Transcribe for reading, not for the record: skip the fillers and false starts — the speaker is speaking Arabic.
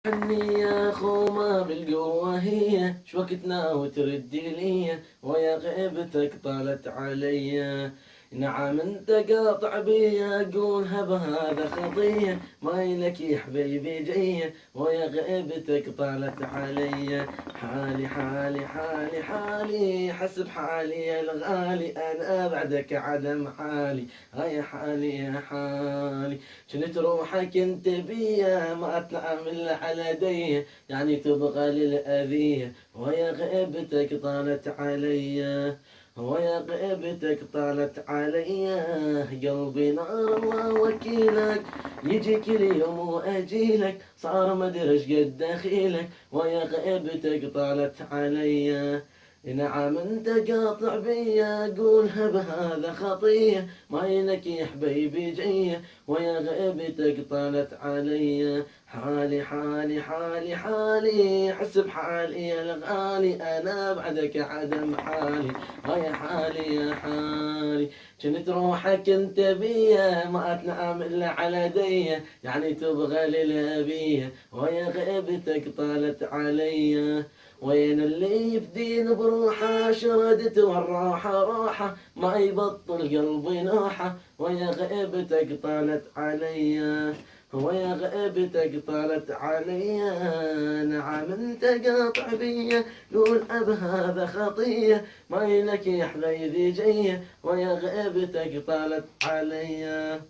عني يا خومة بالقوة هي شوقتنا وتردي لي ويا غيبتك طالت علي. نعم انت قاطع بي اقولها بهذا خطية ما لك يا حبيبي جيه ويا غيبتك طالت علي. حالي حالي حالي حالي حسب حالي يا الغالي انا بعدك عدم حالي. هيا حالي يا حالي شنت روحك انت بيا ما اتعامل على دي يعني تبغى للأذية ويا غيبتك طالت علي. ويا غيبتك طالت علي قلبي نار الله وكيلك يجي كل يوم واجيلك صار مدرش قد دخيلك ويا غيبتك طالت علي. نعم انت قاطع بيا قولها بهذا خطيه ما ينك يا حبيبي جيه ويا غيبتك طالت علي. حالي حالي حالي حالي حسب حالي يا الغالي انا بعدك عدم حالي. يا حالي يا حالي كنت روحك انت بيا ما اتنام الا على ديه يعني تبغى للابيه ويا غيبتك طالت علي. وين اللي يفدين بروحه شردت والراحة راحة ما يبطل قلبي نوحة ويا غيبتك طالت علي. ويا غيبتك طالت علي. نعم انت قاطع بيا قول اب هذا خطية ما لك يا حبيبي جيه ويا غيبتك طالت علي.